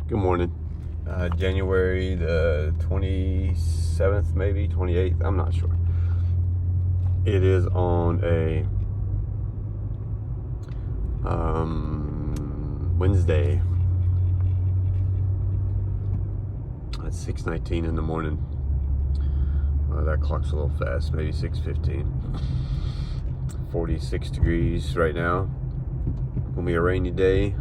Good morning. January the 27th, maybe 28th. I'm not sure. It is on a Wednesday at 6:19 in the morning. That clock's a little fast. Maybe 6:15. 46 degrees right now. Gonna be a rainy day.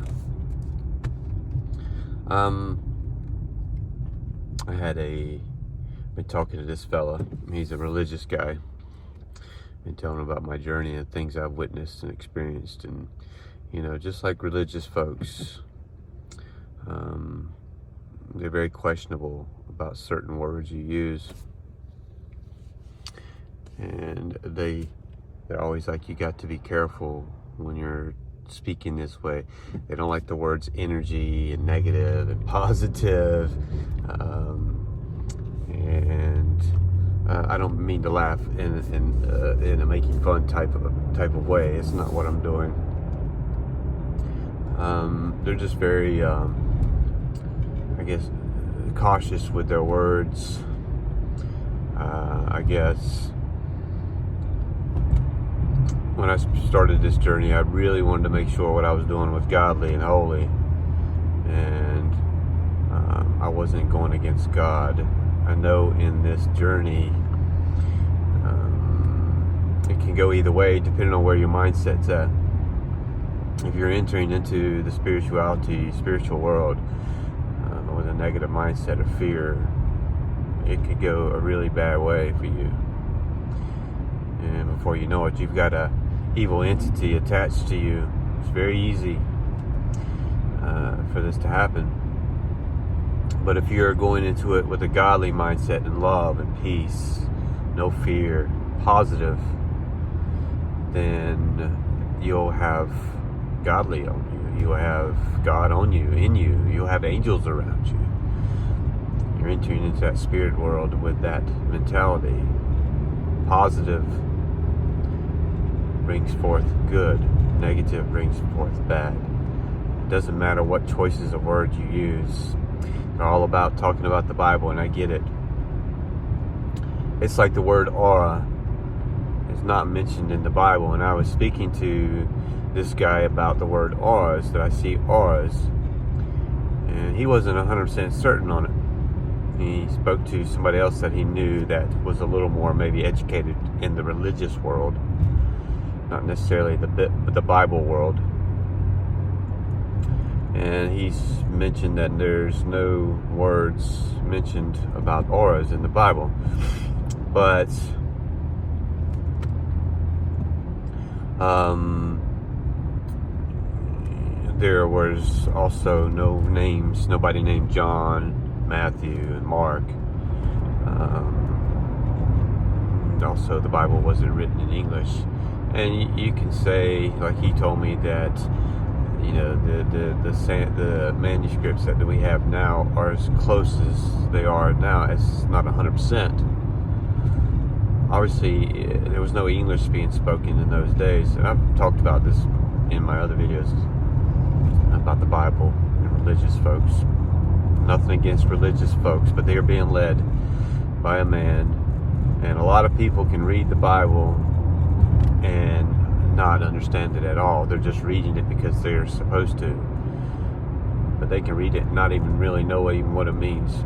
Been talking to this fella. He's a religious guy. Been telling him about my journey and things I've witnessed and experienced, and just like religious folks, they're very questionable about certain words you use, and they're always like, you got to be careful when you're speaking this way. They don't like the words energy and negative and positive, and I don't mean to laugh in a making fun type of way. It's not what I'm doing. They're just very, I guess, cautious with their words. I guess when I started this journey, I really wanted to make sure what I was doing was godly and holy, and I wasn't going against God. I know in this journey, it can go either way depending on where your mindset's at. If you're entering into the spiritual world with a negative mindset of fear, it could go a really bad way for you. And before you know it, you've got a evil entity attached to you. It's very easy for this to happen. But if you're going into it with a godly mindset and love and peace, no fear, positive, then you'll have godly on you. You'll have God on you, in you. You'll have angels around you. You're entering into that spirit world with that mentality. Positive brings forth good. Negative brings forth bad. It doesn't matter what choices of words you use. They're all about talking about the Bible, and I get it. It's like the word aura is not mentioned in the Bible, and I was speaking to this guy about the word auras, that I see auras, and he wasn't 100% certain on it. He spoke to somebody else that he knew that was a little more maybe educated in the religious world, not necessarily the Bible world. And he's mentioned that there's no words mentioned about auras in the Bible. But there was also nobody named John, Matthew, and Mark. Also, the Bible wasn't written in English. And you can say, like he told me, that the manuscripts that we have now are as close as they are now. It's not 100%. Obviously, there was no English being spoken in those days, and I've talked about this in my other videos about the Bible and religious folks. Nothing against religious folks, but they are being led by a man, and a lot of people can read the Bible and not understand it at all. They're just reading it because they're supposed to, but they can read it and not even really know even what it means.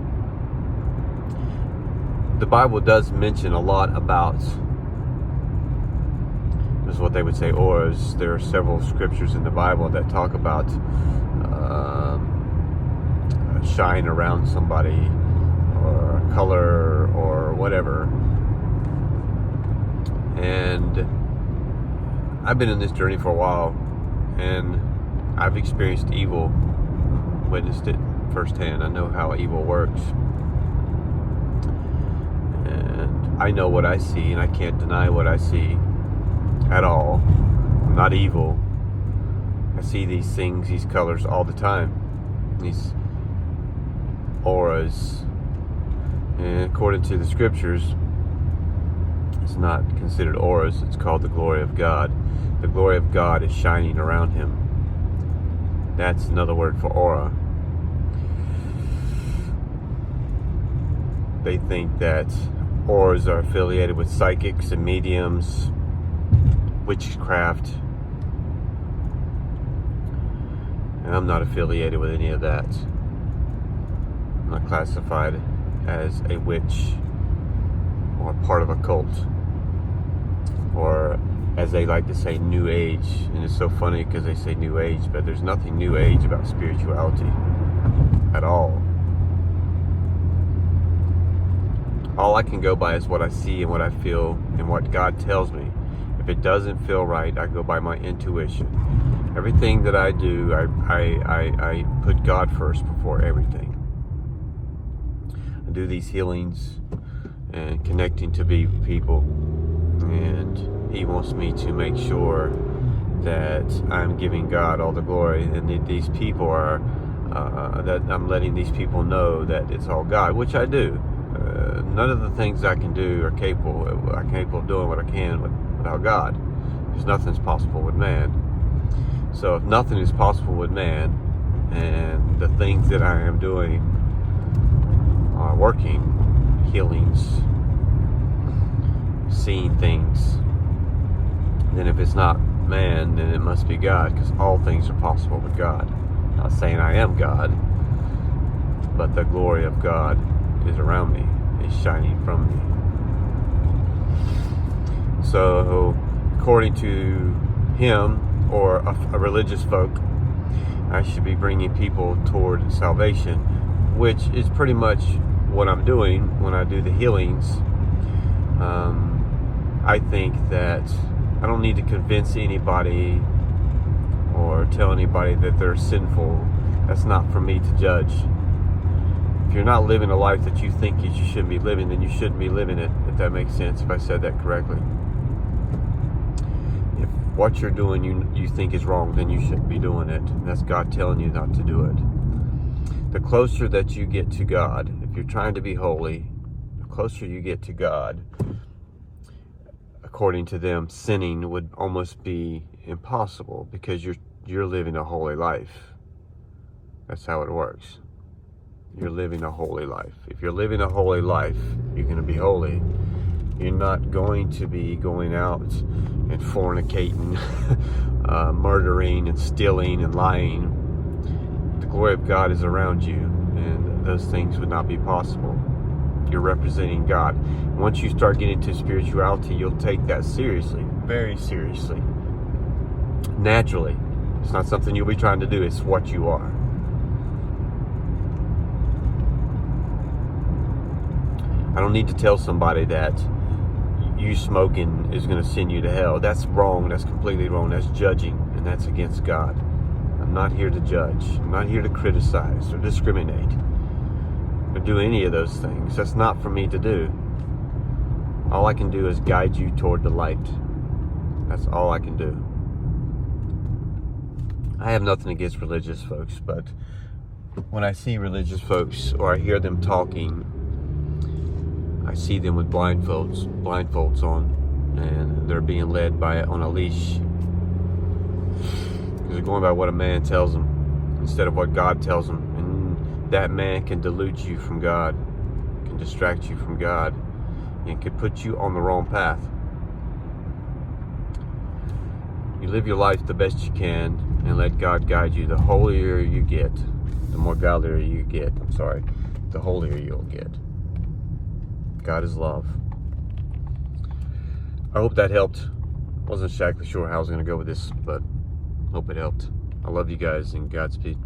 The Bible does mention a lot about, this is what they would say, auras. There are several scriptures in the Bible that talk about a shine around somebody, or a color, or whatever. And I've been in this journey for a while, and I've experienced evil, witnessed it firsthand. I know how evil works, and I know what I see, and I can't deny what I see at all. I'm not evil. I see these things, these colors all the time, these auras, and according to the scriptures, it's not considered auras. It's called the glory of God. The glory of God is shining around him. That's another word for aura. they think that Oars are affiliated with psychics and mediums, witchcraft. And I'm not affiliated with any of that. I'm not classified as a witch or part of a cult, or as they like to say, New Age. And it's so funny because they say New Age, but there's nothing New Age about spirituality at all. All I can go by is what I see and what I feel and what God tells me. If it doesn't feel right, I go by my intuition. Everything that I do, I put God first before everything. I do these healings and connecting to people, and He wants me to make sure that I'm giving God all the glory, and that these people are, that I'm letting these people know that it's all God, which I do. None of the things I can do I'm capable of doing what I can without God, because nothing's possible with man. So if nothing is possible with man, and the things that I am doing are working, healings, seeing things, then if it's not man, then it must be God, because all things are possible with God. I'm not saying I am God, but the glory of God is around me, is shining from me. So according to him, or a religious folk, I should be bringing people toward salvation, which is pretty much what I'm doing when I do the healings. I think that I don't need to convince anybody or tell anybody that they're sinful. That's not for me to judge. If you're not living a life that you think you shouldn't be living, then you shouldn't be living it, if that makes sense, if I said that correctly. If what you're doing you think is wrong, then you shouldn't be doing it. And that's God telling you not to do it. The closer that you get to God, if you're trying to be holy, the closer you get to God, according to them, sinning would almost be impossible, because you're living a holy life. That's how it works. You're living a holy life. If you're living a holy life, you're going to be holy. You're not going to be going out and fornicating, murdering and stealing and lying. The glory of God is around you, and those things would not be possible. You're representing God. Once you start getting to spirituality, you'll take that seriously, very seriously, naturally. It's not something you'll be trying to do, it's what you are. I don't need to tell somebody that you smoking is going to send you to hell. That's wrong. That's completely wrong. That's judging, and that's against God. I'm not here to judge. I'm not here to criticize or discriminate or do any of those things. That's not for me to do. All I can do is guide you toward the light. That's all I can do. I have nothing against religious folks, but when I see religious folks or I hear them talking, I see them with blindfolds on, and they're being led on a leash. They're going by what a man tells them instead of what God tells them, and that man can delude you from God, can distract you from God, and can put you on the wrong path. You live your life the best you can and let God guide you. The holier you get, the more godlier you get, the holier you'll get. God is love. I hope that helped. Wasn't exactly sure how I was going to go with this, but hope it helped. I love you guys, and Godspeed.